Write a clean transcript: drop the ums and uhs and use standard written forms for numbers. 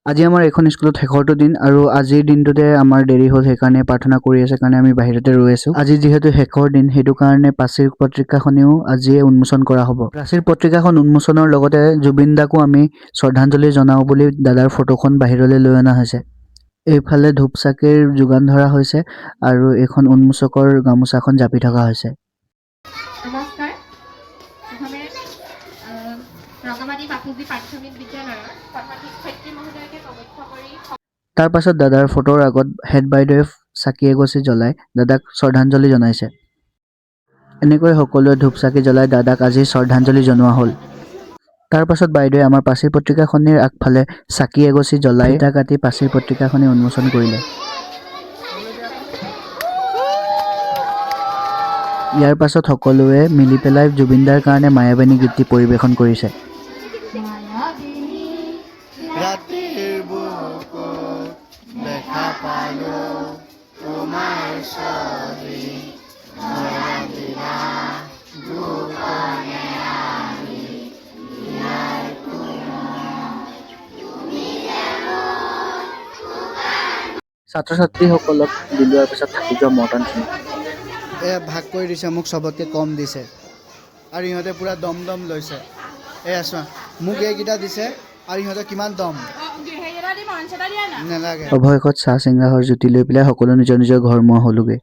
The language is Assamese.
আজি আমাৰ এখন স্কুলত শেষৰটো দিন আৰু আজিৰ দিনটোতে আমাৰ দেৰি হ'ল সেইকাৰণে প্ৰাৰ্থনা কৰি আছে কাৰণে আমি বাহিৰতে ৰৈ আছো। আজি যিহেতু শেষৰ দিন সেইটো কাৰণে প্ৰাচীৰ পত্ৰিকাখনেও আজিয়ে উন্মোচন কৰা হ'ব। প্ৰাচীৰ পত্ৰিকাখন উন্মোচনৰ লগতে জুবিন দাকো আমি শ্ৰদ্ধাঞ্জলি জনাও বুলি দাদাৰ ফটোখন বাহিৰলৈ লৈ অনা হৈছে। এইফালে ধূপ-চাকিৰ যোগান ধৰা হৈছে আৰু এইখন উন্মোচকৰ গামোচাখন জাপি থকা হৈছে। নমস্কাৰ। প্ৰথমে ৰঙামাটি বাপুজী প্ৰাথমিক বিদ্যালয়ৰ প্ৰধান শিক্ষয়িত্ৰী মহোদয়কে প্ৰমুখ্য কৰি তাৰ পাছত দাদাৰ ফটোৰ আগত হেড বাইদেৱে চাকি এগছি জ্বলাই দাদাক শ্ৰদ্ধাঞ্জলি জনাইছে। এনেকৈ সকলোৱে ধূপ-চাকি জ্বলাই দাদাক আজি শ্ৰদ্ধাঞ্জলি জনোৱা হ'ল। তাৰ পাছত বাইদেৱে আমাৰ প্ৰাচীৰ পত্ৰিকাখনিৰ আগফালে চাকি এগছি জ্বলাই ফিতা কাটি প্ৰাচীৰ পত্ৰিকাখনি উন্মোচন কৰিলে। ইয়াৰ পাছত সকলোৱে মিলি পেলাই জুবিনদাৰ কাৰণে মায়াবানী গীতটি পৰিৱেশন কৰিছে। ৰাতিৰ বুকুত দেখা পালো তোমাৰ ছবি ধৰা দিলা দুখনে আনি ইয়াৰ ছাত্ৰ-ছাত্ৰীসকলক বিলোৱাৰ পিছত থাকি যোৱা মৰ্টনখিনি ভাগ কৰি দিছে, মোক চবতকৈ কম দিছে আৰু ইহঁতে পুৰা দম দম লৈছে। চোৱা মোক এইকেইটা দিছে আৰু ইহঁতে কিমান দম নালাগে। অৱশেষত চাহ চিংৰাহৰ জুতি লৈ পেলাই সকলো নিজৰ নিজৰ ঘৰ মুৱা হ'লোগে।